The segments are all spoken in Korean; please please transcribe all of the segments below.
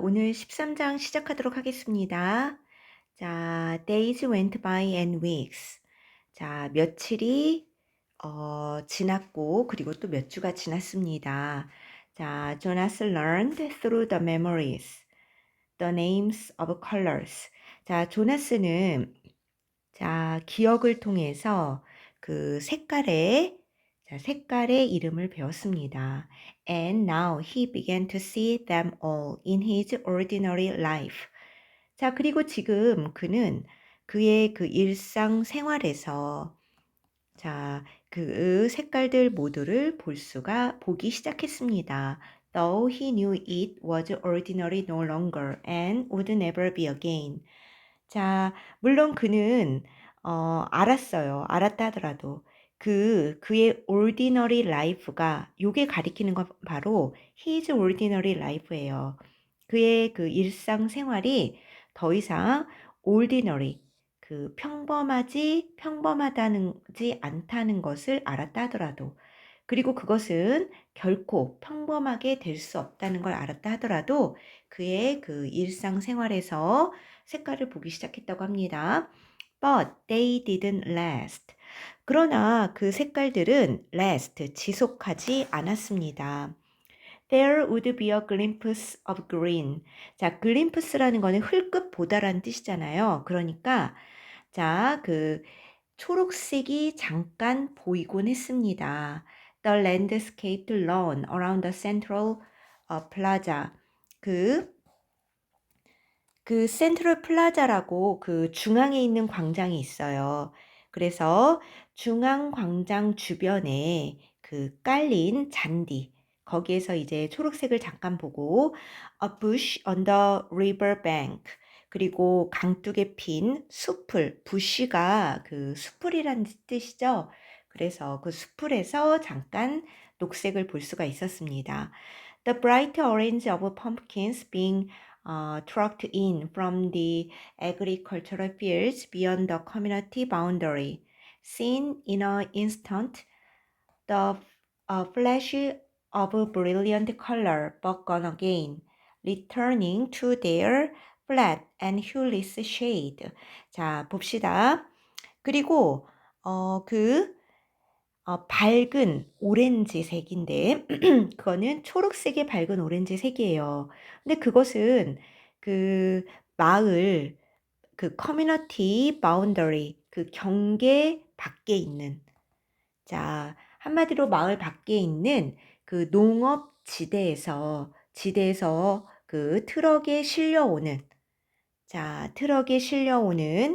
오늘 13장 시작하도록 하겠습니다. 자, days went by and weeks. 자, 며칠이 지났고 그리고 또 몇 주가 지났습니다. 자, Jonas learned through the memories, the names of colors. 자, 조나스는 기억을 통해서 그 색깔의 이름을 배웠습니다. And now he began to see them all in his ordinary life. 자, 그리고 지금 그는 그의 그 일상 생활에서 그 색깔들 모두를 보기 시작했습니다. Though he knew it was ordinary no longer and would never be again. 자, 물론 그는 알았어요. 알았다 하더라도 그의 ordinary life가 요게 가리키는 건 바로 his ordinary life예요. 그의 그 일상 생활이 더 이상 ordinary 평범하지 않다는 것을 알았다 하더라도 그리고 그것은 결코 평범하게 될 수 없다는 걸 알았다 하더라도 그의 그 일상 생활에서 색깔을 보기 시작했다고 합니다. But they didn't last. 그러나 그 색깔들은 last, 지속하지 않았습니다. There would be a glimpse of green. 자, glimpse라는 거는 흘끗 보다라는 뜻이잖아요. 그러니까 그 초록색이 잠깐 보이곤 했습니다. The landscaped lawn around the central plaza. 그 센트럴 플라자라고 그 중앙에 있는 광장이 있어요. 그래서 중앙 광장 주변에 그 깔린 잔디, 거기에서 이제 초록색을 잠깐 보고 a bush on the river bank, 그리고 강둑에 핀 숲을, 부시가 그 숲을이라는 뜻이죠. 그래서 그 숲을에서 잠깐 녹색을 볼 수가 있었습니다. The bright orange of pumpkins being trucked in from the agricultural fields beyond the community boundary. Seen in an instant, the flash of brilliant color but gone again, returning to their flat and hueless shade. 자, 봅시다. 그리고 밝은 오렌지색인데 그거는 초록색의 밝은 오렌지색이에요. 근데 그것은 그 마을 그 커뮤니티 바운더리 그 경계 밖에 있는 한마디로 마을 밖에 있는 그 농업 지대에서 그 트럭에 실려오는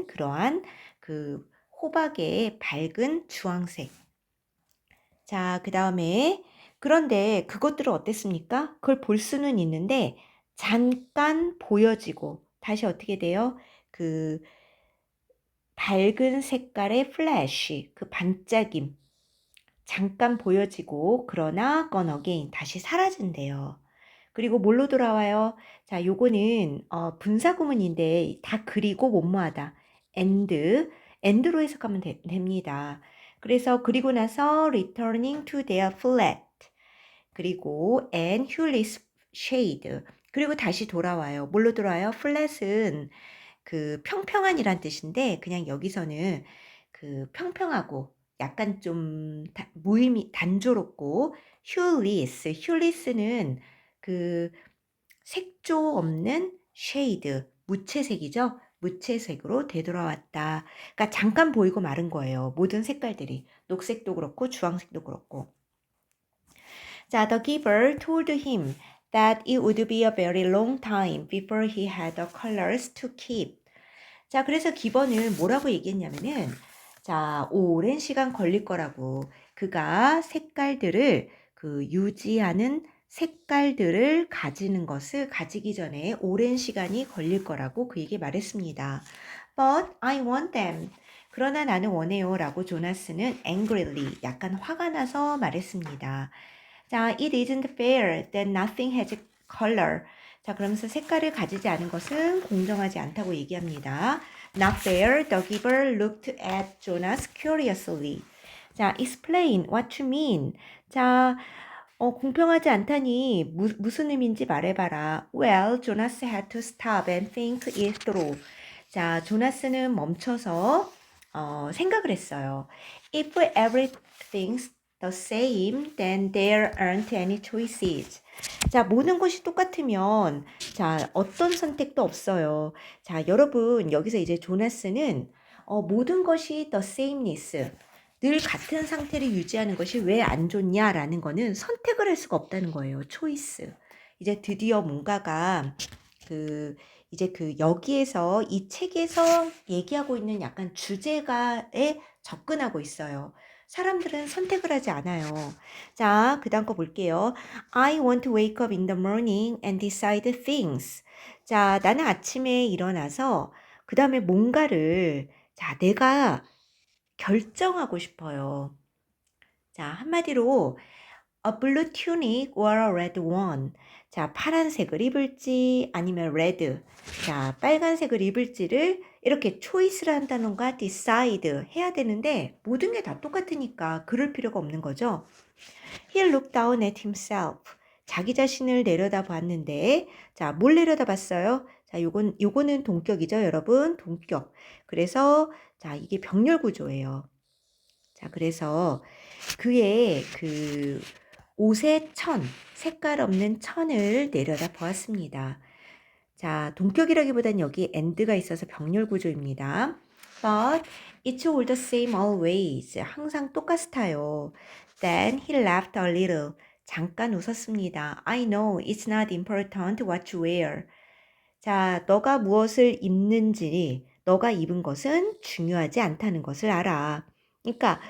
그러한 그 호박의 밝은 주황색. 자, 그다음에 그런데 그것들은 어땠습니까? 그걸 볼 수는 있는데 잠깐 보여지고 다시 어떻게 돼요? 그 밝은 색깔의 플래시, 그 반짝임 잠깐 보여지고 그러나 gone again 다시 사라진대요. 그리고 뭘로 돌아와요? 자, 요거는 분사구문인데 다 그리고 뭐뭐하다. end로 해석하면 됩니다. 그래서 그리고 나서 returning to their flat 그리고 and hueless shade 그리고 다시 돌아와요. 뭘로 돌아와요? flat은 그 평평한이란 뜻인데 그냥 여기서는 그 평평하고 약간 좀 무의미 단조롭고 hueless는 그 색조 없는 shade 무채색이죠. 무채색으로 되돌아왔다. 그러니까 잠깐 보이고 마른 거예요. 모든 색깔들이 녹색도 그렇고 주황색도 그렇고. 자, the giver told him that it would be a very long time before he had the colors to keep. 자, 그래서 기버는 뭐라고 얘기했냐면은 오랜 시간 걸릴 거라고 그가 유지하는 색깔들을 가지기 전에 오랜 시간이 걸릴 거라고 그에게 말했습니다. But I want them. 그러나 나는 원해요 라고 조나스는 angrily 약간 화가 나서 말했습니다. 자, it isn't fair that nothing has color. 자, 그러면서 색깔을 가지지 않은 것은 공정하지 않다고 얘기합니다. Not fair. The giver looked at Jonas curiously. 자, explain what you mean. 자, 공평하지 않다니 무슨 의미인지 말해봐라. Well, Jonas had to stop and think it through. 자, 조나스는 멈춰서 생각을 했어요. If everything's the same, then there aren't any choices. 자, 모든 것이 똑같으면 자, 어떤 선택도 없어요. 자, 여러분 여기서 이제 조나스는 모든 것이 the sameness, 늘 같은 상태를 유지하는 것이 왜 안 좋냐라는 거는 선택을 할 수가 없다는 거예요. 초이스. 이제 드디어 뭔가가 이제 여기에서 이 책에서 얘기하고 있는 약간 주제가에 접근하고 있어요. 사람들은 선택을 하지 않아요. 자, 그 다음 거 볼게요. I want to wake up in the morning and decide things. 자, 나는 아침에 일어나서 그 다음에 뭔가를 자, 내가 결정하고 싶어요. 자, 한마디로 a blue tunic or a red one. 자, 파란색을 입을지 아니면 red. 자, 빨간색을 입을지를 이렇게 초이스를 한다던가 decide 해야 되는데 모든 게 다 똑같으니까 그럴 필요가 없는 거죠. He looked down at himself. 자기 자신을 내려다 봤는데 자, 뭘 내려다 봤어요? 자, 요거는 동격이죠, 여러분. 동격. 그래서 자, 이게 병렬 구조예요. 자, 그래서 그의 옷의 천, 색깔 없는 천을 내려다 보았습니다. 자, 동격이라기보단 여기 and가 있어서 병렬 구조입니다. But it's all the same always. 항상 똑같아요. Then he laughed a little. 잠깐 웃었습니다. I know it's not important what you wear. 자, 너가 무엇을 입는지, 너가 입은 것은 중요하지 않다는 것을 알아. 그러니까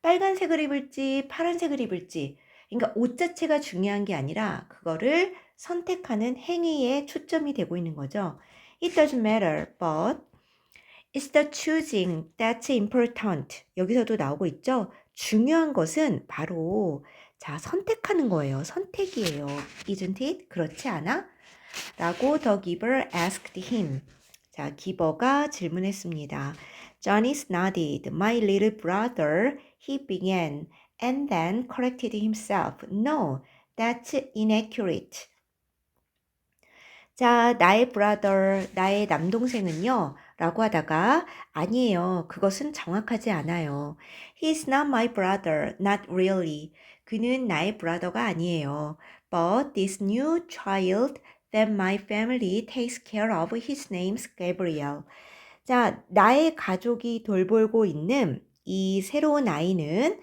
빨간색을 입을지 파란색을 입을지, 그러니까 옷 자체가 중요한 게 아니라 그거를 선택하는 행위에 초점이 되고 있는 거죠. It doesn't matter, but it's the choosing that's important. 여기서도 나오고 있죠. 중요한 것은 바로 자, 선택하는 거예요. 선택이에요. Isn't it? 그렇지 않아? 라고 the giver asked him. 자, 기버가 질문했습니다. Johnny nodded. My little brother, he began, and then corrected himself. No, that's inaccurate. 자, 나의 brother, 나의 남동생은요, 라고 하다가, 아니에요. 그것은 정확하지 않아요. He's not my brother, not really. 그는 나의 brother가 아니에요. But this new child that my family takes care of, his name's Gabriel. 자, 나의 가족이 돌보고 있는 이 새로운 아이는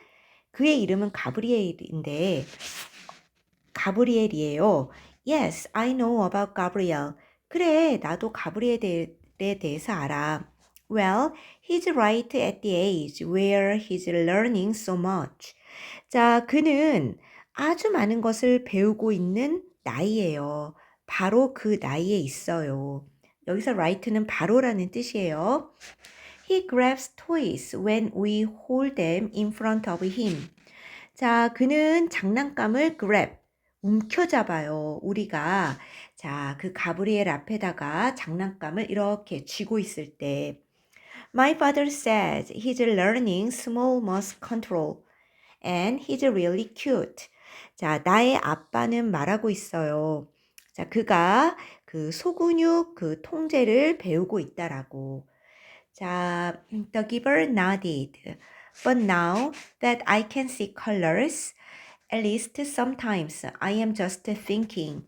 그의 이름은 가브리엘인데, 가브리엘이에요. Yes, I know about Gabriel. 그래, 나도 가브리엘에 대해서 알아. Well, he's right at the age where he's learning so much. 자, 그는 아주 많은 것을 배우고 있는 나이예요. 바로 그 나이에 있어요. 여기서 right는 바로라는 뜻이에요. He grabs toys when we hold them in front of him. 자, 그는 장난감을 grab, 움켜잡아요. 우리가 자, 그 가브리엘 앞에다가 장난감을 이렇게 쥐고 있을 때 My father says he's learning small mouse control and he's really cute. 자, 나의 아빠는 말하고 있어요. 자, 그가 그 소근육 그 통제를 배우고 있다라고. 자, the giver nodded. But now that I can see colors, at least sometimes I am just thinking.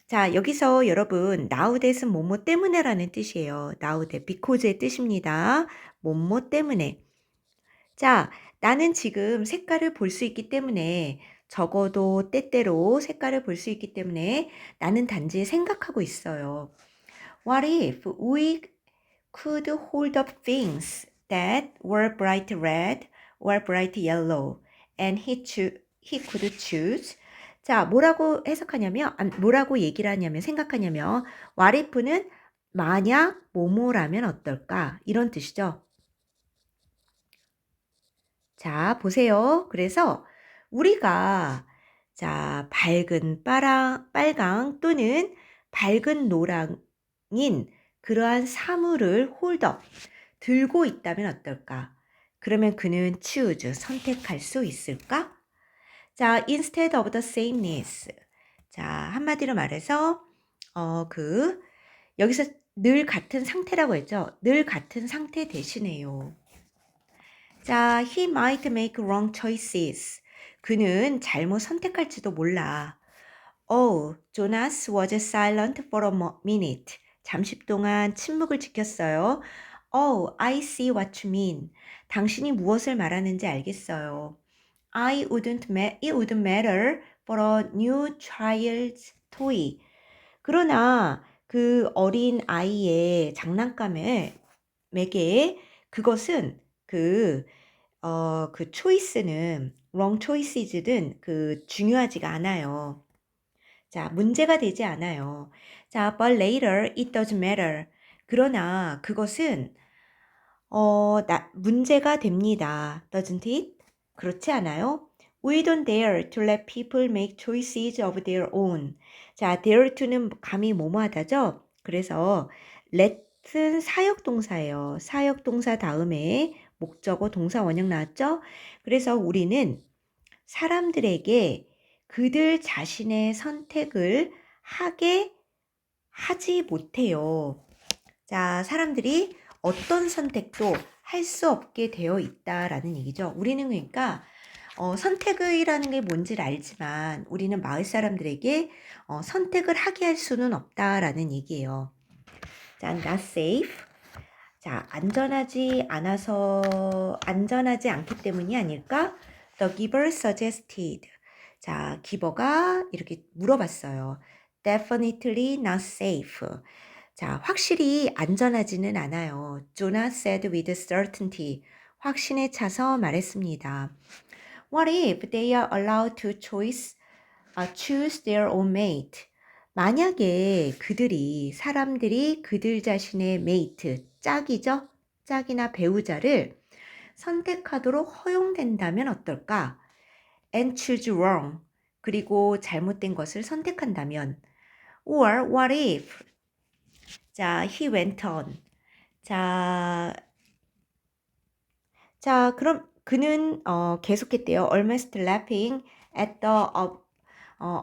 자, 여기서 여러분 now that은 뭐뭐 때문에라는 뜻이에요. now that, because의 뜻입니다. 뭐뭐 때문에. 자, 나는 지금 색깔을 볼 수 있기 때문에 적어도 때때로 색깔을 볼 수 있기 때문에 나는 단지 생각하고 있어요. What if we could hold up things that were bright red or bright yellow and he could choose. 자, 뭐라고 해석하냐면, 뭐라고 얘기를 하냐면, 생각하냐면, what if는 만약 뭐뭐라면 어떨까? 이런 뜻이죠. 자, 보세요. 그래서 우리가 자, 밝은 빨강 또는 밝은 노랑인 그러한 사물을 홀더 들고 있다면 어떨까? 그러면 그는 choose 선택할 수 있을까? 자, instead of the sameness. 자, 한마디로 말해서 여기서 늘 같은 상태라고 했죠. 늘 같은 상태 대신에요. 자, he might make wrong choices. 그는 잘못 선택할지도 몰라. Oh, Jonas was silent for a minute. 잠시 동안 침묵을 지켰어요. Oh, I see what you mean. 당신이 무엇을 말하는지 알겠어요. It wouldn't matter for a new child's toy. 그러나 그 어린 아이의 장난감에 매게 그것은 그 choice는 wrong choices는 중요하지가 않아요. 자, 문제가 되지 않아요. 자, but later it doesn't matter. 그러나 그것은 문제가 됩니다. Doesn't it? 그렇지 않아요? We don't dare to let people make choices of their own. 자, dare to는 감히 뭐뭐하다죠? 그래서 let은 사역동사예요. 사역동사 다음에 목적어 동사 원형 나왔죠? 그래서 우리는 사람들에게 그들 자신의 선택을 하지 못해요. 자, 사람들이 어떤 선택도 할 수 없게 되어 있다라는 얘기죠. 우리는 그러니까 선택이라는 게 뭔지를 알지만 우리는 마을 사람들에게 선택을 하게 할 수는 없다라는 얘기예요. 자, not safe. 자, 안전하지 않기 때문이 아닐까? The giver suggested. 자, 기버가 이렇게 물어봤어요. Definitely not safe. 자, 확실히 안전하지는 않아요. Jonah said with certainty. 확신에 차서 말했습니다. What if they are allowed to choose their own mate? 만약에 사람들이 그들 자신의 mate, 짝이죠? 짝이나 배우자를 선택하도록 허용된다면 어떨까? And choose wrong. 그리고 잘못된 것을 선택한다면. Or what if? 자, he went on. 자, 그럼 그는 계속했대요. Almost laughing at the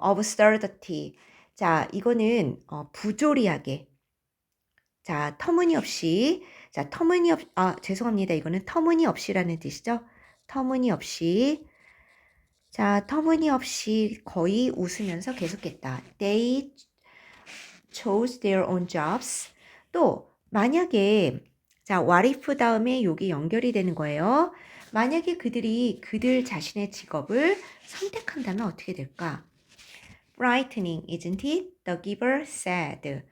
absurdity. 자, 이거는 부조리하게. 자, 죄송합니다. 이거는 터무니없이라는 뜻이죠. 터무니없이. 자, 터무니없이 거의 웃으면서 계속했다. They chose their own jobs. 또 만약에 자, what if 다음에 요게 연결이 되는 거예요. 만약에 그들이 그들 자신의 직업을 선택한다면 어떻게 될까? Frightening, isn't it? The giver said.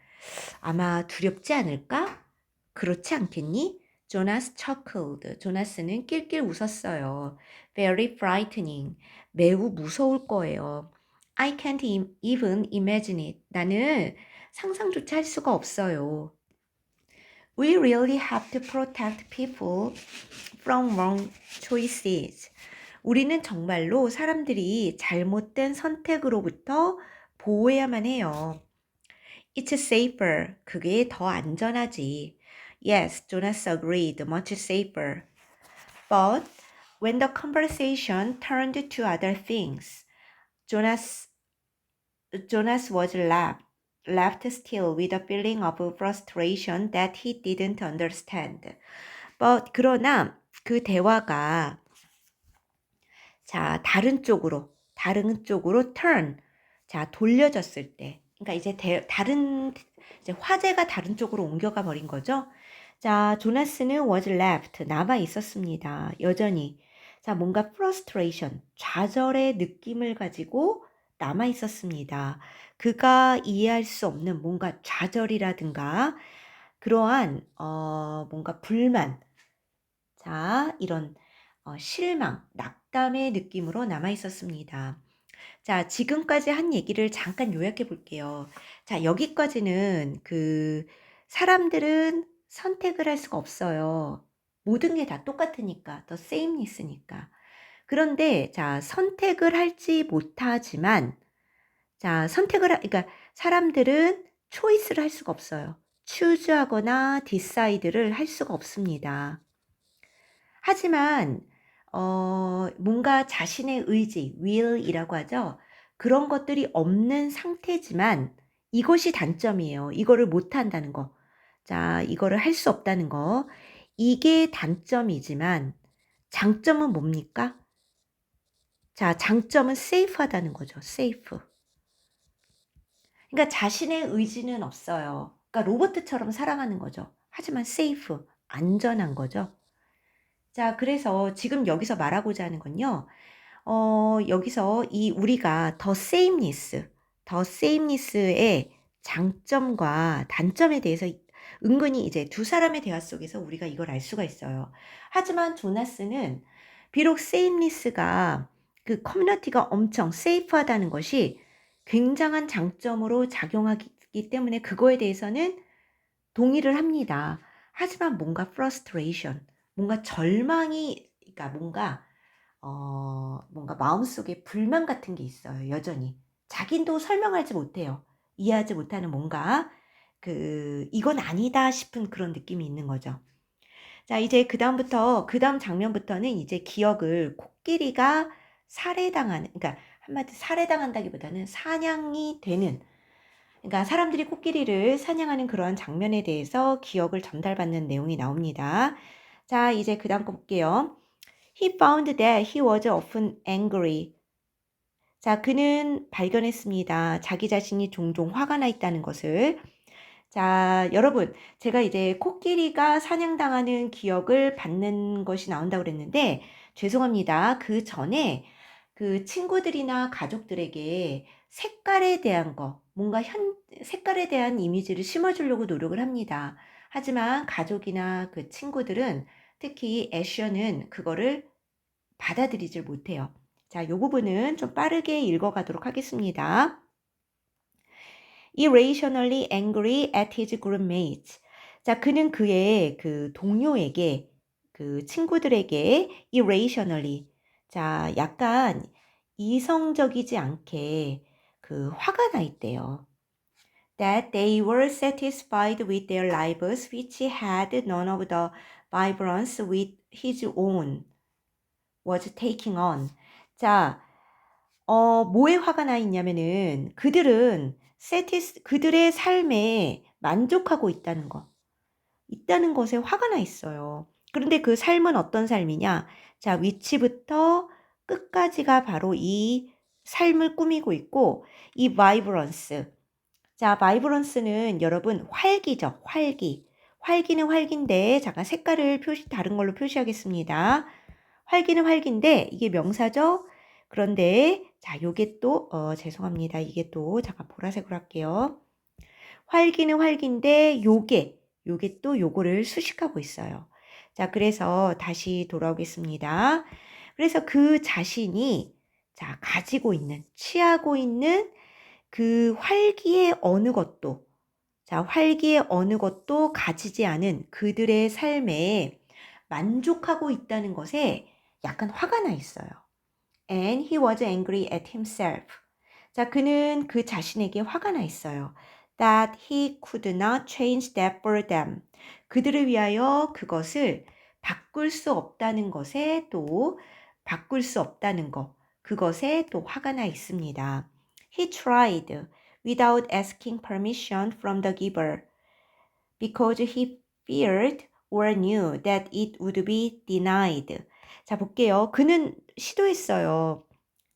아마 두렵지 않을까? 그렇지 않겠니? Jonas chuckled. 조나스는 낄낄 웃었어요. Very frightening. 매우 무서울 거예요. I can't even imagine it. 나는 상상조차 할 수가 없어요. We really have to protect people from wrong choices. 우리는 정말로 사람들이 잘못된 선택으로부터 보호해야만 해요. It's safer. 그게 더 안전하지. Yes, Jonas agreed. Much safer. But when the conversation turned to other things, Jonas was left still with a feeling of frustration that he didn't understand. 그러나 그 대화가 자, 다른 쪽으로 turn. 자, 돌려졌을 때. 그러니까 이제 화제가 다른 쪽으로 옮겨가 버린 거죠. 자, 조나스는 was left. 남아 있었습니다. 여전히. 자, 뭔가 frustration. 좌절의 느낌을 가지고 남아 있었습니다. 그가 이해할 수 없는 뭔가 좌절이라든가 그러한 뭔가 불만. 자, 이런 실망, 낙담의 느낌으로 남아 있었습니다. 자, 지금까지 한 얘기를 잠깐 요약해 볼게요. 자, 여기까지는 사람들은 선택을 할 수가 없어요. 모든 게 다 똑같으니까, the sameness니까. 그런데, 자, 선택을 할지 못하지만, 자, 그러니까 사람들은 초이스를 할 수가 없어요. choose하거나 decide를 할 수가 없습니다. 하지만 뭔가 자신의 의지, will이라고 하죠. 그런 것들이 없는 상태지만 이것이 단점이에요. 이거를 못 한다는 거. 자, 이거를 할 수 없다는 거. 이게 단점이지만 장점은 뭡니까? 자, 장점은 safe하다는 거죠. safe. 그러니까 자신의 의지는 없어요. 그러니까 로봇처럼 살아가는 거죠. 하지만 safe, 안전한 거죠. 자, 그래서 지금 여기서 말하고자 하는 건요. 여기서 이 우리가 더 sameness의 장점과 단점에 대해서 은근히 이제 두 사람의 대화 속에서 우리가 이걸 알 수가 있어요. 하지만 조나스는 비록 sameness가 그 커뮤니티가 엄청 safe하다는 것이 굉장한 장점으로 작용하기 때문에 그거에 대해서는 동의를 합니다. 하지만 뭔가 frustration, 뭔가 절망이, 그러니까 뭔가 마음속에 불만 같은 게 있어요, 여전히. 자기도 설명하지 못해요. 이해하지 못하는 뭔가, 이건 아니다 싶은 그런 느낌이 있는 거죠. 자, 이제 그 다음 장면부터는 이제 기억을 코끼리가 살해당하는, 그러니까 한마디 살해당한다기보다는 사냥이 되는, 그러니까 사람들이 코끼리를 사냥하는 그러한 장면에 대해서 기억을 전달받는 내용이 나옵니다. 자, 이제 그 다음 거 볼게요. He found that he was often angry. 자, 그는 발견했습니다. 자기 자신이 종종 화가 나 있다는 것을. 자, 여러분, 제가 이제 코끼리가 사냥당하는 기억을 받는 것이 나온다고 그랬는데, 죄송합니다. 그 전에 그 친구들이나 가족들에게 색깔에 대한 거, 뭔가 색깔에 대한 이미지를 심어주려고 노력을 합니다. 하지만 가족이나 그 친구들은 특히 애셔는 그거를 받아들이질 못해요. 자, 요 부분은 좀 빠르게 읽어가도록 하겠습니다. Irrationally angry at his groupmates. 자, 그는 그의 그 동료에게, 그 친구들에게 irrationally, 자, 약간 이성적이지 않게 그 화가 나 있대요. That they were satisfied with their lives, which had none of the vibrance with his own was taking on. 자, 뭐에 화가 나 있냐면은 그들의 삶에 만족하고 있다는 것에 화가 나 있어요. 그런데 그 삶은 어떤 삶이냐? 자, 위치부터 끝까지가 바로 이 삶을 꾸미고 있고, 이 바이브런스. 자, 바이브런스는 여러분 활기죠, 활기. 활기는 활기인데, 잠깐 색깔을 다른 걸로 표시하겠습니다. 활기는 활기인데 이게 명사죠. 그런데 자, 요게 또 죄송합니다. 이게 또 잠깐 보라색으로 할게요. 활기는 활기인데 요게 또 요거를 수식하고 있어요. 자, 그래서 다시 돌아오겠습니다. 그래서 그 자신이 자, 취하고 있는 그 활기의 어느 것도 가지지 않은 그들의 삶에 만족하고 있다는 것에 약간 화가 나 있어요. And he was angry at himself. 자, 그는 그 자신에게 화가 나 있어요. That he could not change that for them. 그들을 위하여 그것을 바꿀 수 없다는 바꿀 수 없다는 그것에 또 화가 나 있습니다. He tried without asking permission from the giver because he feared or knew that it would be denied. 자, 볼게요. 그는 시도했어요.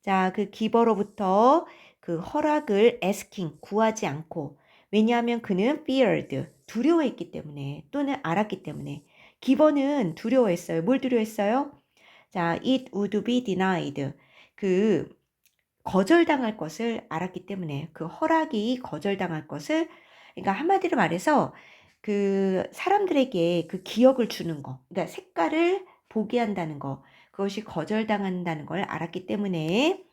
자, 그 기버로부터 그 허락을 구하지 않고. 왜냐하면 그는 feared, 두려워했기 때문에 또는 알았기 때문에. 기버는 두려워했어요. 뭘 두려워했어요? 자, it would be denied. 그 거절당할 것을 알았기 때문에 그 허락이 거절당할 것을, 그러니까 한마디로 말해서 그 사람들에게 그 기억을 주는 거, 그러니까 색깔을 보게 한다는 거, 그것이 거절당한다는 걸 알았기 때문에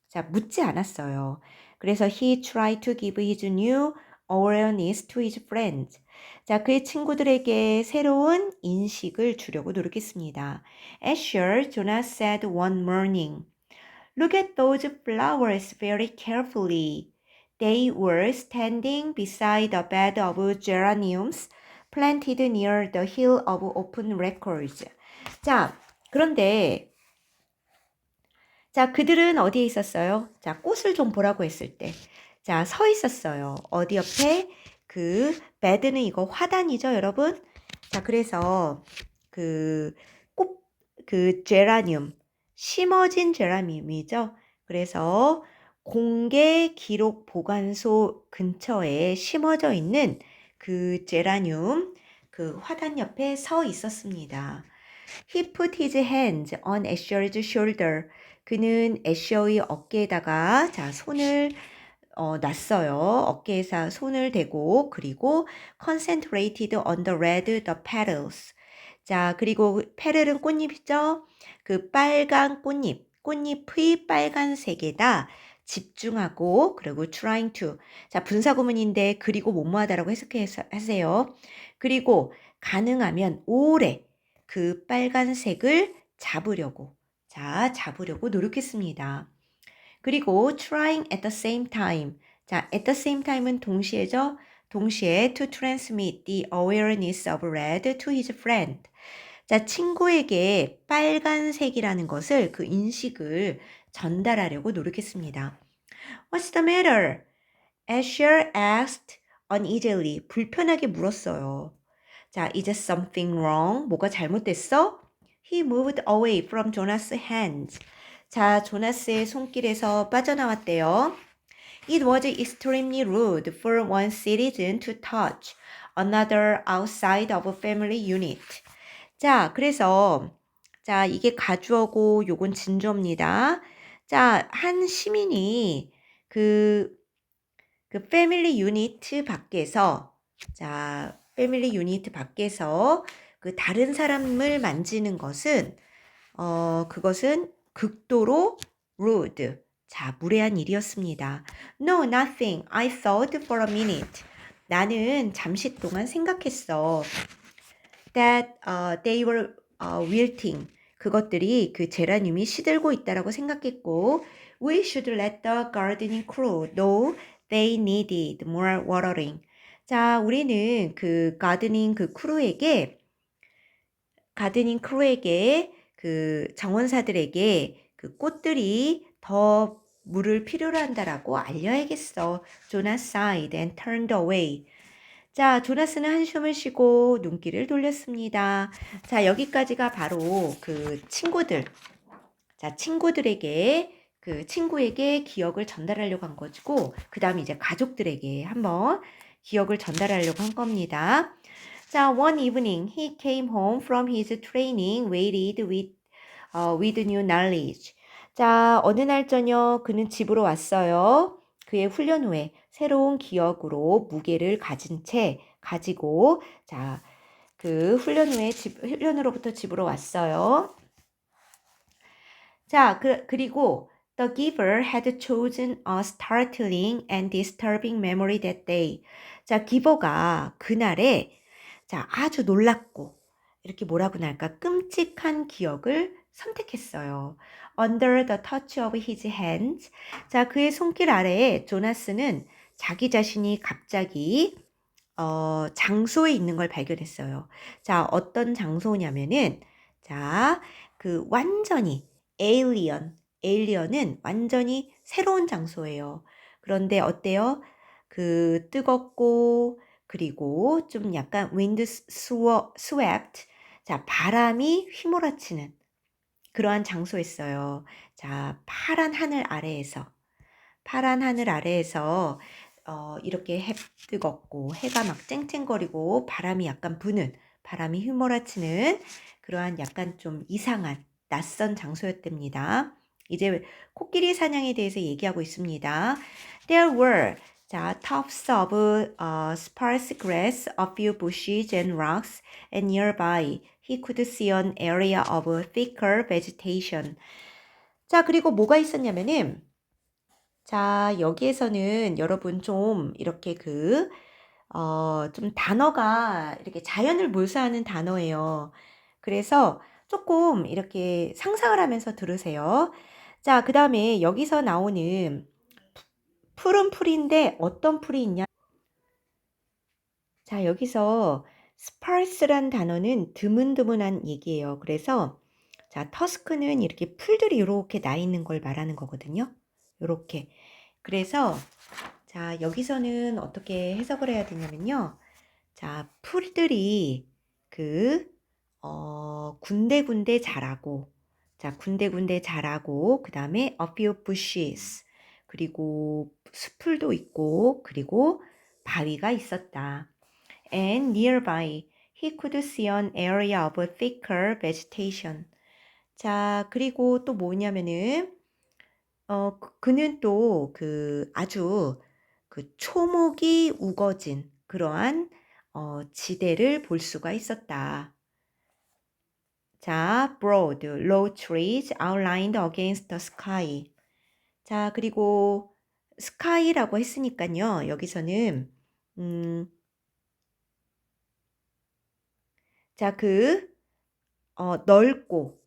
자, 묻지 않았어요. 그래서 he tried to give his new awareness to his friends. 자, 그의 친구들에게 새로운 인식을 주려고 노력했습니다. Asher, Jonas said one morning. Look at those flowers very carefully. They were standing beside a bed of geraniums planted near the hill of open records. 자, 그런데 자, 그들은 어디에 있었어요? 자, 꽃을 좀 보라고 했을 때. 자, 서 있었어요. 어디 옆에? 그 bed는 이거 화단이죠, 여러분? 자, 그래서 그 꽃, 그 제라늄, 심어진 제라늄이죠. 그래서 공개 기록 보관소 근처에 심어져 있는 그 제라늄, 그 화단 옆에 서 있었습니다. He put his hands on Asher's shoulder. 그는 애셔의 어깨에다가 자 손을 놨어요. 어깨에서 손을 대고 그리고 concentrated on the red the petals. 자 그리고 페를은 꽃잎이죠. 그 빨간 꽃잎, 꽃잎의 빨간색에다 집중하고 그리고 trying to 자 분사구문인데 그리고 뭐뭐하다라고 해석하세요. 그리고 가능하면 오래 그 빨간색을 잡으려고 노력했습니다. 그리고 trying at the same time. 자, at the same time은 동시에죠. 동시에 to transmit the awareness of red to his friend. 자, 친구에게 빨간색이라는 것을 그 인식을 전달하려고 노력했습니다. What's the matter? Asher asked uneasily. 불편하게 물었어요. 자, is something wrong? 뭐가 잘못됐어? He moved away from Jonas's hands. 자, 조나스의 손길에서 빠져나왔대요. It was extremely rude for one citizen to touch another outside of a family unit. 자, 그래서 자, 이게 가주어고 요건 진조입니다. 자, 한 시민이 그 패밀리 유니트 밖에서 자, 패밀리 유니트 밖에서 그 다른 사람을 만지는 것은 그것은 극도로 rude. 자, 무례한 일이었습니다. No, nothing. I thought for a minute. 나는 잠시 동안 생각했어. That they were wilting. 그것들이 그 제라늄이 시들고 있다라고 생각했고, we should let the gardening crew know they needed more watering. 자, 우리는 그 가드닝 크루에게 그 정원사들에게 그 꽃들이 더 물을 필요로 한다라고 알려야겠어. 조나스 sighed and turned away. 자, 조나스는 한숨을 쉬고 눈길을 돌렸습니다. 자, 여기까지가 바로 그 친구들. 자, 친구에게 기억을 전달하려고 한 거고, 그 다음에 이제 가족들에게 한번 기억을 전달하려고 한 겁니다. 자, one evening he came home from his training weighted with new knowledge. 자, 어느 날 저녁 그는 집으로 왔어요. 그의 훈련 후에 새로운 기억으로 무게를 가지고 자, 그 훈련으로부터 집으로 왔어요. 자, 그리고 the giver had chosen a startling and disturbing memory that day. 자, 기버가 그날에 자, 아주 놀랍고 이렇게 뭐라고 할까? 끔찍한 기억을 선택했어요. Under the touch of his hands. 자, 그의 손길 아래에 조나스는 자기 자신이 갑자기 장소에 있는 걸 발견했어요. 자, 어떤 장소냐면은 자, 그 완전히 에일리언은 완전히 새로운 장소예요. 그런데 어때요? 그 뜨겁고 그리고 좀 약간 wind swept 자, 바람이 휘몰아치는 그러한 장소였어요. 자, 파란 하늘 아래에서 이렇게 뜨겁고 해가 막 쨍쨍거리고 바람이 휘몰아치는 그러한 약간 좀 이상한 낯선 장소였답니다. 이제 코끼리 사냥에 대해서 얘기하고 있습니다. There were 자, tops of sparse grass, a few bushes and rocks, and nearby he could see an area of thicker vegetation. 자, 그리고 뭐가 있었냐면은 자, 여기에서는 여러분 좀 이렇게 좀 단어가 이렇게 자연을 묘사하는 단어예요. 그래서 조금 이렇게 상상을 하면서 들으세요. 자, 그 다음에 여기서 나오는 푸른 풀인데 어떤 풀이 있냐? 자, 여기서 sparse란 단어는 드문드문한 얘기예요. 그래서 자, 터스크는 이렇게 풀들이 이렇게 나 있는 걸 말하는 거거든요. 요렇게. 그래서 자, 여기서는 어떻게 해석을 해야 되냐면요. 자, 풀들이 그 군데군데 자라고, 자, 군데군데 자라고, 그 다음에 a few bushes, 그리고 수풀도 있고, 그리고 바위가 있었다. And nearby, he could see an area of thicker vegetation. 자, 그리고 또 뭐냐면은, 그는 또 그 아주 그 초목이 우거진 그러한 지대를 볼 수가 있었다. 자, broad, low trees outlined against the sky. 자, 그리고 sky라고 했으니까요. 여기서는 자, 넓고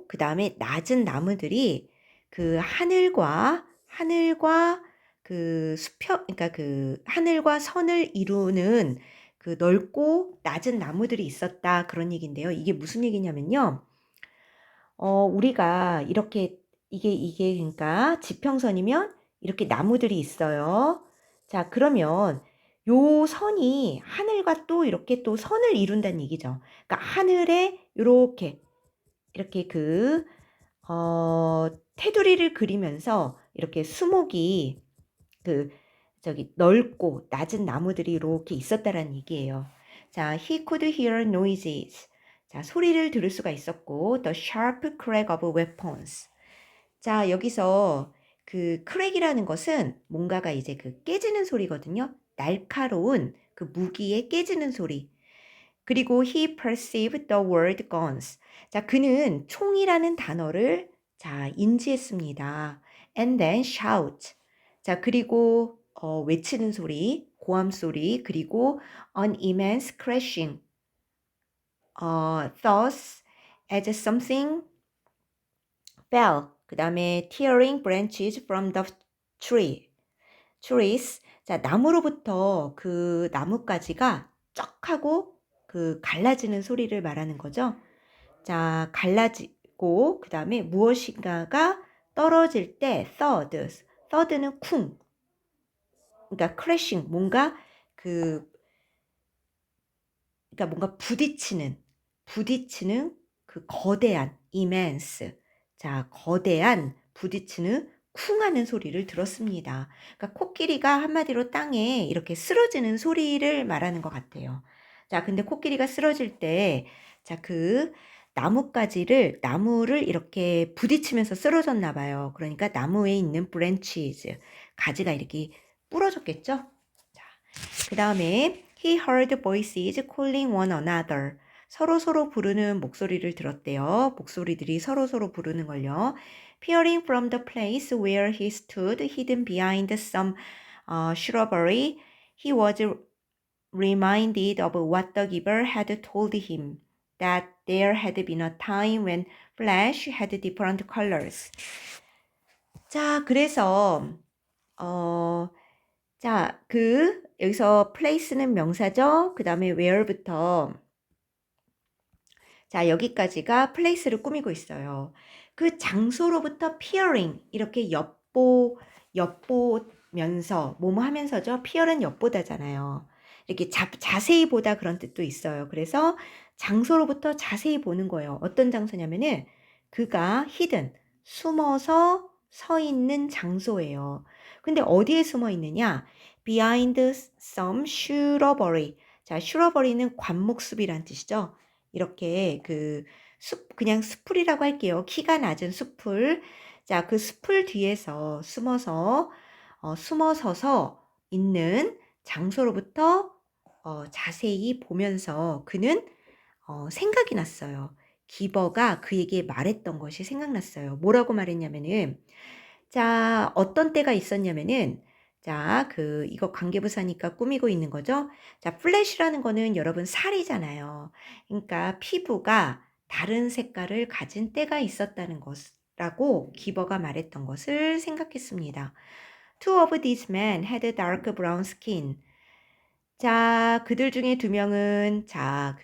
그 다음에 낮은 나무들이 그 하늘과 그 수평, 그러니까 그 하늘과 선을 이루는 그 넓고 낮은 나무들이 있었다. 그런 얘기인데요. 이게 무슨 얘기냐면요. 우리가 이렇게 이게 그러니까 지평선이면 이렇게 나무들이 있어요. 자, 그러면 요 선이 하늘과 또 이렇게 또 선을 이룬다는 얘기죠. 그러니까 하늘에 요렇게 이렇게 테두리를 그리면서 이렇게 수목이 그 저기 넓고 낮은 나무들이 이렇게 있었다라는 얘기예요. 자, he could hear noises. 자, 소리를 들을 수가 있었고, the sharp crack of weapons. 자, 여기서 그 crack이라는 것은 뭔가가 이제 그 깨지는 소리거든요. 날카로운 그 무기의 깨지는 소리. 그리고 he perceived the word guns. 자, 그는 총이라는 단어를 자, 인지했습니다. And then shout. 자, 그리고 외치는 소리, 고함 소리, 그리고 an immense crashing. Thus as something fell. 그다음에 tearing branches from the trees. 자, 나무로부터 그 나뭇가지가 쩍 하고 그 갈라지는 소리를 말하는 거죠. 자, 갈라지고 그다음에 무엇인가가 떨어질 때 third는 쿵. 그러니까 crashing 그 그러니까 뭔가 부딪히는 그 거대한 immense. 자, 거대한 부딪히는 쿵 하는 소리를 들었습니다. 그러니까 코끼리가 한마디로 땅에 이렇게 쓰러지는 소리를 말하는 것 같아요. 자, 근데 코끼리가 쓰러질 때, 자, 그 나무를 이렇게 부딪히면서 쓰러졌나 봐요. 그러니까 나무에 있는 branches, 가지가 이렇게 부러졌겠죠? 자, 그 다음에 he heard voices calling one another. 서로 부르는 목소리를 들었대요. 목소리들이 서로 부르는 걸요. Peering from the place where he stood hidden behind some shrubbery, he was reminded of what the giver had told him, that there had been a time when flesh had different colors. 자, 그래서 자, 여기서 place는 명사죠. 그 다음에 where부터 자, 여기까지가 place를 꾸미고 있어요. 그 장소로부터 peering 이렇게 엿보면서 뭐뭐 하면서죠. peer은 엿보다잖아요. 이렇게 자세히 보다 그런 뜻도 있어요. 그래서 장소로부터 자세히 보는 거예요. 어떤 장소냐면은 그가 hidden 숨어서 서 있는 장소예요. 근데 어디에 숨어 있느냐? Behind some shrubbery. 자, shrubbery는 관목숲이란 뜻이죠. 이렇게 그냥 숲풀이라고 할게요. 키가 낮은 숲풀. 자, 그 숲풀 뒤에서 숨어서서 있는 장소로부터 자세히 보면서 그는 생각이 났어요. 기버가 그에게 말했던 것이 생각났어요. 뭐라고 말했냐면은 자, 어떤 때가 있었냐면은 자, 이거 관계부사니까 꾸미고 있는 거죠. 자, 플래시라는 거는 여러분 살이잖아요. 그러니까 피부가 다른 색깔을 가진 때가 있었다는 것라고 기버가 말했던 것을 생각했습니다. Two of these men had dark brown skin. 자, 그들 중에 두 명은 자,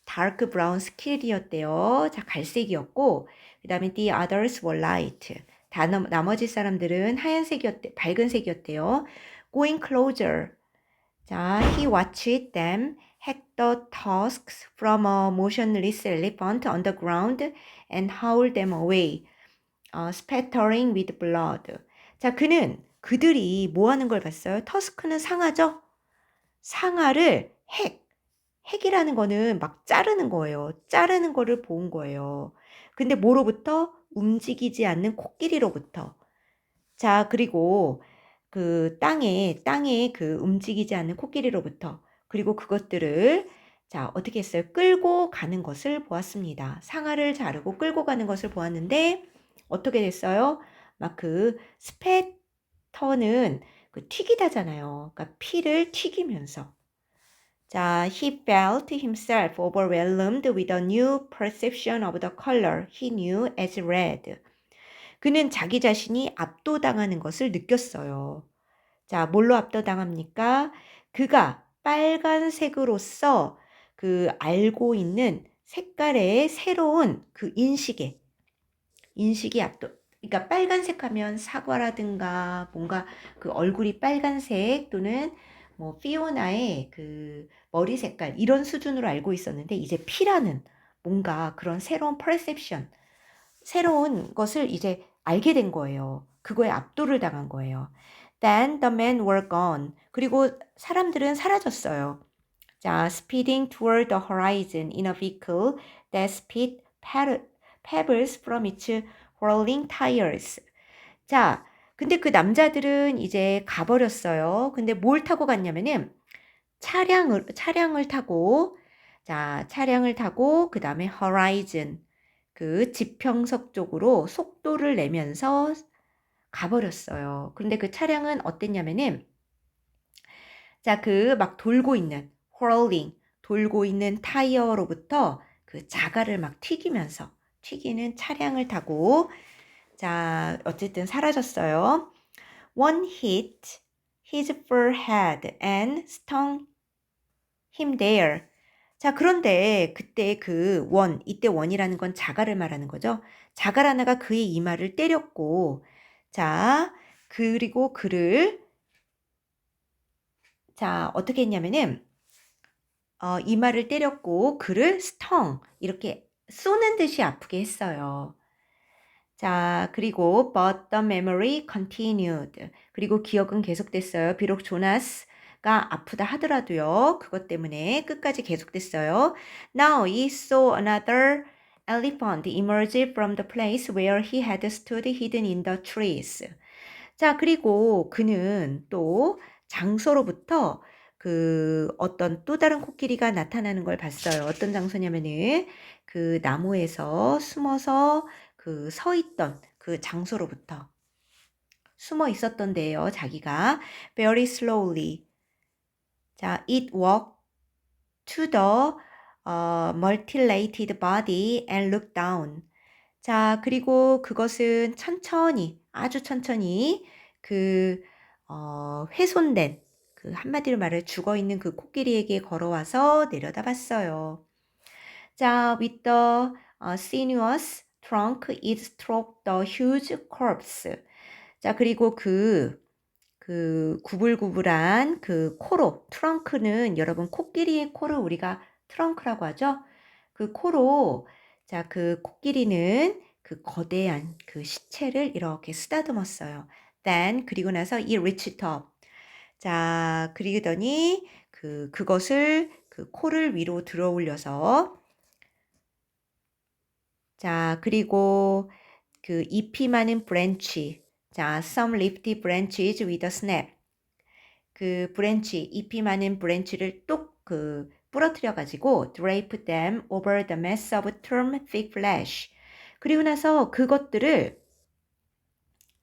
dark brown skin이었대요. 자, 갈색이었고, 그 다음에 the others were light. 나머지 사람들은 밝은 색이었대요. going closer. 자, he watched them hack the tusks from a motionless elephant on the ground and haul them away, spattering with blood. 자, 그들이 뭐 하는 걸 봤어요? 터스크는 상아죠? 상아를 핵이라는 거는 막 자르는 거예요. 자르는 거를 본 거예요. 근데 뭐로부터? 움직이지 않는 코끼리로부터. 자, 그리고 그 땅에 그 움직이지 않는 코끼리로부터. 그리고 그것들을 자, 어떻게 했어요? 끌고 가는 것을 보았습니다. 상아를 자르고 끌고 가는 것을 보았는데 어떻게 됐어요? 막 그 스패터는 그 튀기다잖아요. 그러니까 피를 튀기면서. 자, he felt himself overwhelmed with a new perception of the color he knew as red. 그는 자기 자신이 압도당하는 것을 느꼈어요. 자, 뭘로 압도당합니까? 그가 빨간색으로서 그 알고 있는 색깔의 새로운 그 인식이 그러니까 빨간색 하면 사과라든가 뭔가 그 얼굴이 빨간색 또는 뭐 피오나의 그 머리 색깔 이런 수준으로 알고 있었는데 이제 피라는 뭔가 그런 새로운 퍼셉션, 새로운 것을 이제 알게 된 거예요. 그거에 압도를 당한 거예요. Then the men were gone. 그리고 사람들은 사라졌어요. 자, speeding toward the horizon in a vehicle that spit pebbles from its whirling tires. 자, 근데 그 남자들은 이제 가버렸어요. 근데 뭘 타고 갔냐면은 차량을 타고 차량을 타고 그 다음에 horizon 그 지평석 쪽으로 속도를 내면서 가버렸어요. 그런데 그 차량은 어땠냐면은 자, 그 막 돌고 있는 타이어로부터 그 자갈을 막 튀기는 차량을 타고 자, 어쨌든 사라졌어요. One hit his forehead and stung him there. 자, 그런데 그때 이때 원이라는 건 자갈을 말하는 거죠. 자갈 하나가 그의 이마를 때렸고, 자, 그리고 어떻게 했냐면은, 이마를 때렸고, 그를 stung, 이렇게 쏘는 듯이 아프게 했어요. 자, 그리고 but the memory continued. 그리고 기억은 계속됐어요. 비록 조나스가 아프다 하더라도요. 그것 때문에 끝까지 계속됐어요. Now he saw another elephant emerge from the place where he had stood hidden in the trees. 자, 그리고 그는 또 장소로부터 그 어떤 또 다른 코끼리가 나타나는 걸 봤어요. 어떤 장소냐면은 그 나무에서 숨어서 그 서 있던 그 장소로부터 숨어 있었던 데요. 자기가 very slowly. 자, it walked to the mutilated body and looked down. 자, 그리고 그것은 아주 천천히 그 훼손된 그 한마디로 말해 죽어 있는 그 코끼리에게 걸어와서 내려다봤어요. 자, with the sinuous trunk it stroked the huge corpse. 자, 그리고 그 구불구불한 그 트렁크는 여러분 코끼리의 코를 우리가 트렁크라고 하죠. 그 코로 자, 그 코끼리는 그 거대한 그 시체를 이렇게 쓰다듬었어요. Then 그리고 나서 it reached up. 자, 그러더니 그것을 그 코를 위로 들어 올려서 자, 그리고 그 잎이 많은 브랜치. 자, some lifty branches with a snap. 그 잎이 많은 브랜치를 똑 부러뜨려 가지고 drape them over the mass of trim thick flesh. 그리고 나서 그것들을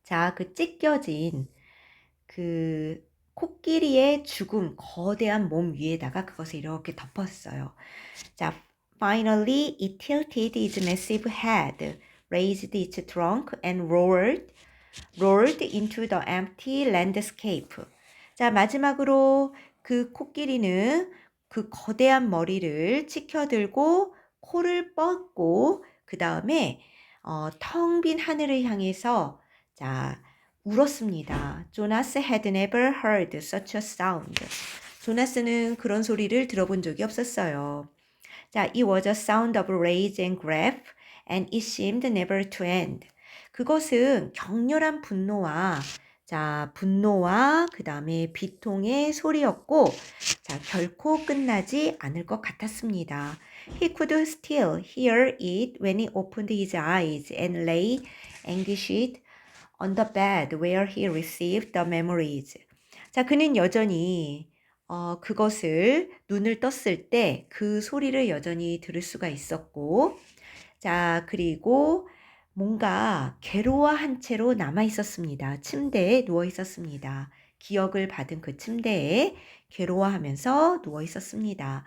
자, 그 찢겨진 그 코끼리의 죽음 거대한 몸 위에다가 그것을 이렇게 덮었어요. 자, finally it tilted its massive head, raised its trunk and roared into the empty landscape. 자, 마지막으로 그 코끼리는 그 거대한 머리를 치켜들고 코를 뻗고 그다음에 텅 빈 하늘을 향해서 자 울었습니다. Jonas had never heard such a sound. 조나스는 그런 소리를 들어본 적이 없었어요. 자, it was a sound of rage and grief, and it seemed never to end. 그것은 격렬한 분노와 그 다음에 비통의 소리였고, 자, 결코 끝나지 않을 것 같았습니다. He could still hear it when he opened his eyes and lay anguished on the bed where he received the memories. 자, 그는 여전히 그것을 눈을 떴을 때 그 소리를 여전히 들을 수가 있었고, 자, 그리고 뭔가 괴로워한 채로 남아 있었습니다. 침대에 누워 있었습니다. 기억을 받은 그 침대에 괴로워하면서 누워 있었습니다.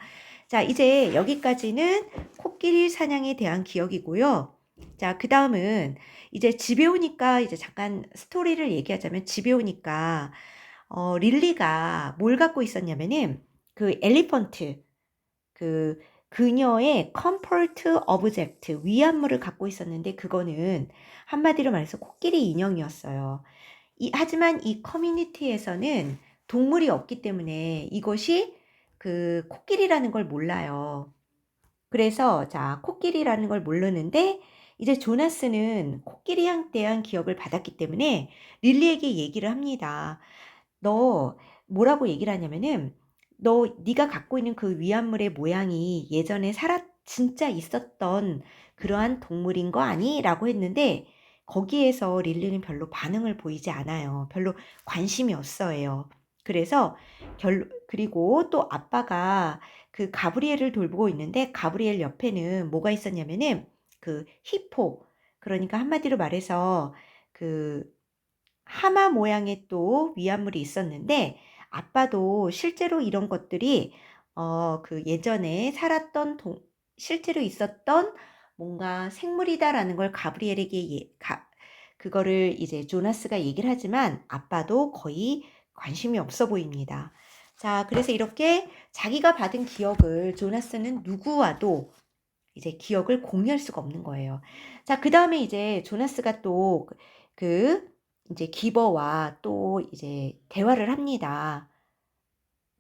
자, 이제 여기까지는 코끼리 사냥에 대한 기억이고요. 자, 그 다음은 이제 집에 오니까 이제 잠깐 스토리를 얘기하자면 집에 오니까 릴리가 뭘 갖고 있었냐면은 그 엘리펀트 그 그녀의 컴포트 오브젝트 위안물을 갖고 있었는데 그거는 한마디로 말해서 코끼리 인형이었어요. 하지만 이 커뮤니티에서는 동물이 없기 때문에 이것이 그 코끼리라는 걸 몰라요. 그래서 자 코끼리라는 걸 모르는데 이제 조나스는 코끼리에 대한 기억을 받았기 때문에 릴리에게 얘기를 합니다. 너 뭐라고 얘기를 하냐면은 네가 갖고 있는 그 위안물의 모양이 예전에 진짜 있었던 그러한 동물인 거 아니? 라고 했는데 거기에서 릴리는 별로 반응을 보이지 않아요. 별로 관심이 없어요. 그래서 그리고 또 아빠가 그 가브리엘을 돌보고 있는데 가브리엘 옆에는 뭐가 있었냐면은 그 히포 그러니까 한마디로 말해서 그 하마 모양의 또 위안물이 있었는데 아빠도 실제로 이런 것들이 그 예전에 실제로 있었던 뭔가 생물이다라는 걸 가브리엘에게 그거를 이제 조나스가 얘기를 하지만 아빠도 거의 관심이 없어 보입니다. 자, 그래서 이렇게 자기가 받은 기억을 조나스는 누구와도 이제 기억을 공유할 수가 없는 거예요. 자, 그 다음에 이제 조나스가 또 이제 기버와 또 이제 대화를 합니다.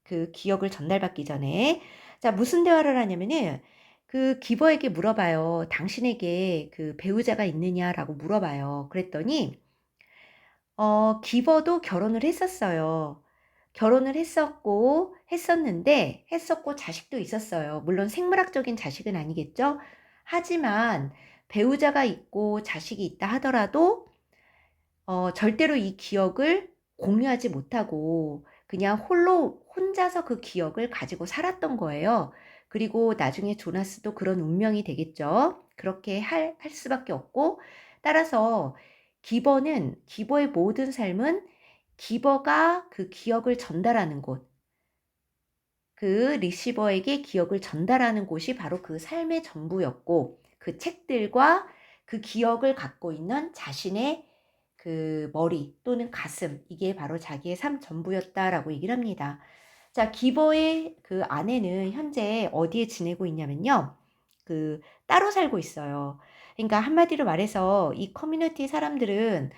그 기억을 전달받기 전에. 자, 무슨 대화를 하냐면은 그 기버에게 물어봐요. 당신에게 그 배우자가 있느냐라고 물어봐요. 그랬더니 기버도 결혼을 했었어요. 결혼을 했었고 자식도 있었어요. 물론 생물학적인 자식은 아니겠죠? 하지만 배우자가 있고 자식이 있다 하더라도 절대로 이 기억을 공유하지 못하고 그냥 혼자서 그 기억을 가지고 살았던 거예요. 그리고 나중에 조나스도 그런 운명이 되겠죠. 그렇게 할 수밖에 없고 따라서 기버의 모든 삶은 기버가 그 기억을 전달하는 곳, 그 리시버에게 기억을 전달하는 곳이 바로 그 삶의 전부였고 그 책들과 그 기억을 갖고 있는 자신의 그 머리 또는 가슴 이게 바로 자기의 삶 전부였다라고 얘기를 합니다. 자, 기버의 그 아내는 현재 어디에 지내고 있냐면요. 그 따로 살고 있어요. 그러니까 한마디로 말해서 이 커뮤니티 사람들은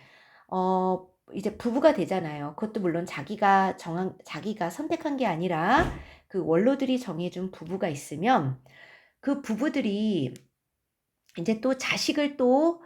이제 부부가 되잖아요. 그것도 물론 자기가 선택한 게 아니라 그 원로들이 정해준 부부가 있으면 그 부부들이 이제 또 자식을 또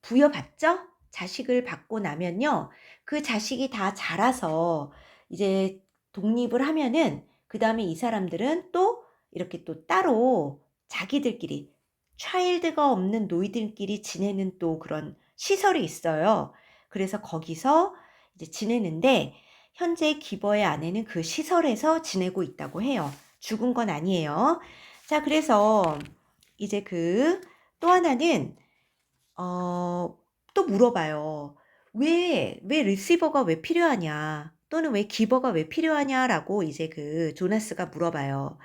부여받죠? 자식을 받고 나면요. 그 자식이 다 자라서 이제 독립을 하면은 그다음에 이 사람들은 또 이렇게 또 따로 자기들끼리 차일드가 없는 노이들끼리 지내는 또 그런 시설이 있어요. 그래서 거기서 이제 지내는데 현재 기버의 아내는 그 시설에서 지내고 있다고 해요. 죽은 건 아니에요. 자, 그래서 이제 또 하나는 또 물어봐요. 왜 리시버가 왜 필요하냐? 또는 왜 기버가 왜 필요하냐라고 이제 조나스가 물어봐요.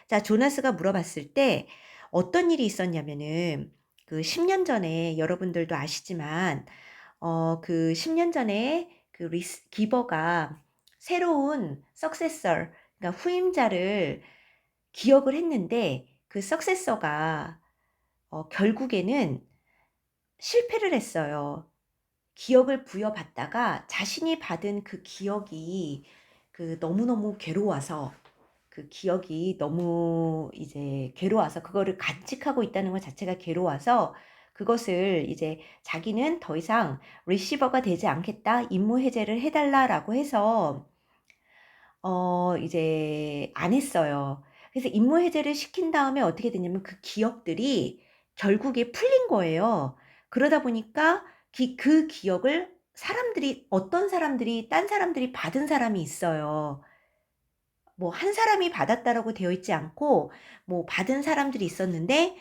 자, 조나스가 물어봤을 때 어떤 일이 있었냐면은 그 10년 전에 여러분들도 아시지만 그 10년 전에 기버가 새로운 석세서 그러니까 후임자를 기억을 했는데 그 석세서가 결국에는 실패를 했어요. 기억을 부여받다가 자신이 받은 그 기억이 너무너무 괴로워서 그 기억이 너무 이제 괴로워서 그거를 간직하고 있다는 것 자체가 괴로워서 그것을 이제 자기는 더 이상 리시버가 되지 않겠다. 임무 해제를 해달라라고 해서 이제 안 했어요. 그래서 임무 해제를 시킨 다음에 어떻게 됐냐면 그 기억들이 결국에 풀린 거예요. 그러다 보니까 그 기억을 어떤 사람들이, 딴 사람들이 받은 사람이 있어요. 뭐 한 사람이 받았다라고 되어 있지 않고 뭐 받은 사람들이 있었는데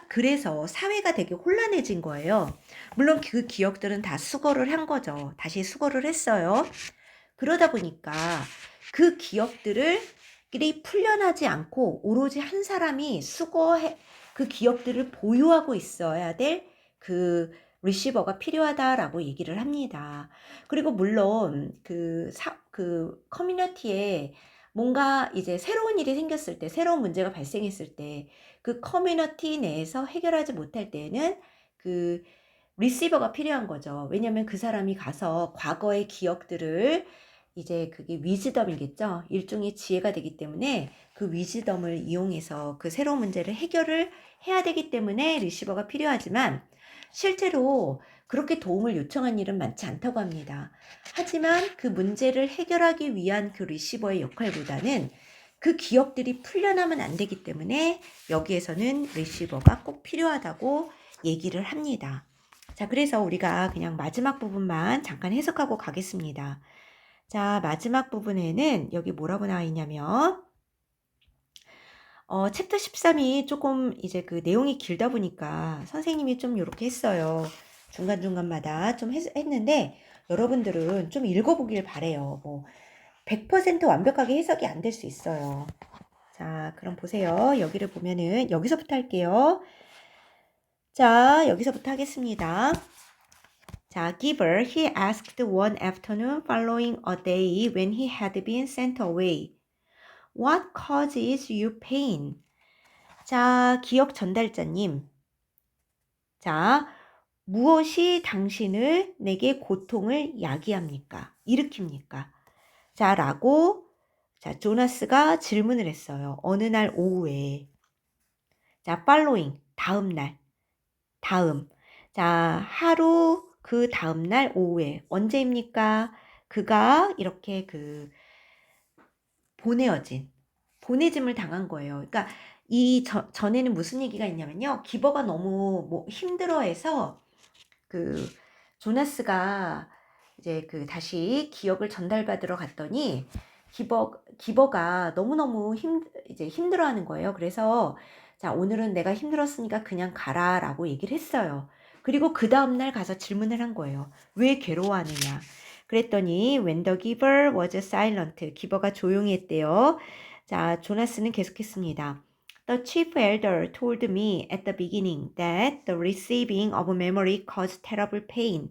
그래서 사회가 되게 혼란해진 거예요. 물론 그 기억들은 다 수거를 한 거죠. 다시 수거를 했어요. 그러다 보니까 그 기억들을 풀려나지 않고 오로지 한 사람이 그 기억들을 보유하고 있어야 될 그 리시버가 필요하다라고 얘기를 합니다. 그리고 물론 그 커뮤니티에 뭔가 이제 새로운 일이 생겼을 때, 새로운 문제가 발생했을 때, 그 커뮤니티 내에서 해결하지 못할 때에는 그 리시버가 필요한 거죠. 왜냐면 그 사람이 가서 과거의 기억들을 이제 그게 위즈덤이겠죠. 일종의 지혜가 되기 때문에 그 위즈덤을 이용해서 그 새로운 문제를 해결을 해야 되기 때문에 리시버가 필요하지만 실제로 그렇게 도움을 요청한 일은 많지 않다고 합니다. 하지만 그 문제를 해결하기 위한 그 리시버의 역할보다는 그 기억들이 풀려나면 안 되기 때문에 여기에서는 리시버가 꼭 필요하다고 얘기를 합니다. 자, 그래서 우리가 그냥 마지막 부분만 잠깐 해석하고 가겠습니다. 자, 마지막 부분에는 여기 뭐라고 나와 있냐면, 챕터 13이 조금 이제 그 내용이 길다 보니까 선생님이 좀 이렇게 했어요. 중간중간마다 좀 했는데, 여러분들은 좀 읽어보길 바래요. 뭐, 100% 완벽하게 해석이 안 될 수 있어요. 자, 그럼 보세요. 여기를 보면은, 여기서부터 할게요. 자, 여기서부터 하겠습니다. 자, Giver, he asked one afternoon following a day when he had been sent away. What causes you pain? 자, 기억 전달자님. 자, 무엇이 당신을 내게 고통을 야기합니까? 일으킵니까? 자, 라고 조나스가 질문을 했어요. 어느 날 오후에. 자, following, 다음 날. 다음. 자, 하루 그 다음 날 오후에 언제입니까? 그가 이렇게 보내짐을 당한 거예요. 그러니까 전에는 무슨 얘기가 있냐면요. 기버가 너무 뭐 힘들어해서 조나스가 이제 다시 기억을 전달받으러 갔더니 기버가 너무너무 이제 힘들어하는 거예요. 그래서 자, 오늘은 내가 힘들었으니까 그냥 가라라고 얘기를 했어요. 그리고 그 다음날 가서 질문을 한 거예요. 왜 괴로워하느냐? 그랬더니 when the giver was silent, 기버가 조용히 했대요. 자, 조나스는 계속했습니다. The chief elder told me at the beginning that the receiving of memory caused terrible pain.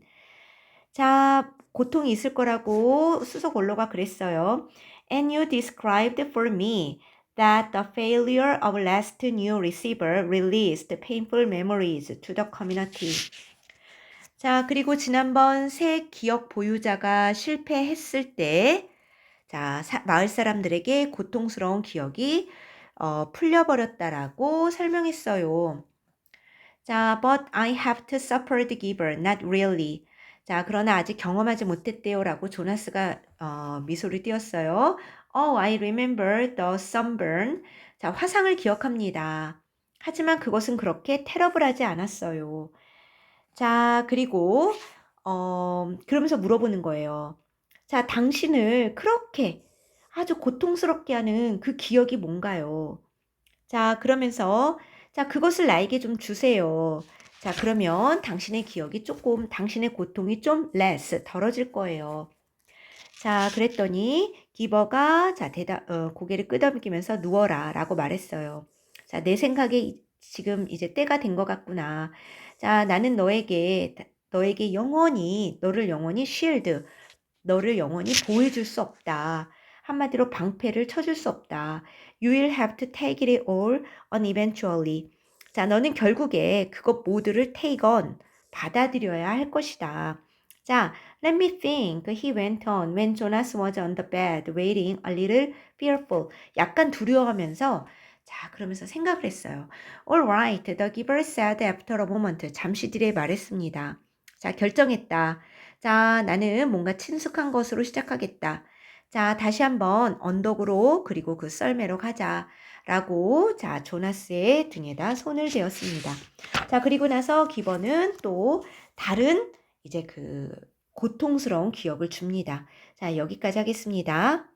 자, 고통이 있을 거라고 수석 원로가 그랬어요. And you described for me that the failure of last new receiver released painful memories to the community. 자, 그리고 지난번 새 기억 보유자가 실패했을 때, 자, 마을 사람들에게 고통스러운 기억이 풀려버렸다라고 설명했어요. 자, but I have to suffer the giver, not really. 자, 그러나 아직 경험하지 못했대요. 라고 조나스가 미소를 띄었어요. Oh, I remember the sunburn. 자, 화상을 기억합니다. 하지만 그것은 그렇게 테러블하지 않았어요. 자, 그리고 그러면서 물어보는 거예요. 자, 당신을 그렇게 아주 고통스럽게 하는 그 기억이 뭔가요? 자, 그러면서 자, 그것을 나에게 좀 주세요. 자, 그러면 당신의 고통이 좀 덜어질 거예요. 자, 그랬더니 기버가 고개를 끄덕이면서 누워라 라고 말했어요. 자, 내 생각에 지금 이제 때가 된 것 같구나. 자, 나는 너를 영원히 보호해줄 수 없다. 한마디로 방패를 쳐줄 수 없다. You will have to take it all on eventually. 자, 너는 결국에 그것 모두를 take on, 받아들여야 할 것이다. 자, let me think. He went on when Jonas was on the bed, waiting a little fearful. 약간 두려워하면서 자, 그러면서 생각을 했어요. All right, the giver said after a moment. 잠시 뒤에 말했습니다. 자, 결정했다. 자, 나는 뭔가 친숙한 것으로 시작하겠다. 자, 다시 한번 언덕으로 그리고 그 썰매로 가자. 라고 자, 조나스의 등에다 손을 대었습니다. 자, 그리고 나서 기버는 또 다른 이제 그 고통스러운 기억을 줍니다. 자, 여기까지 하겠습니다.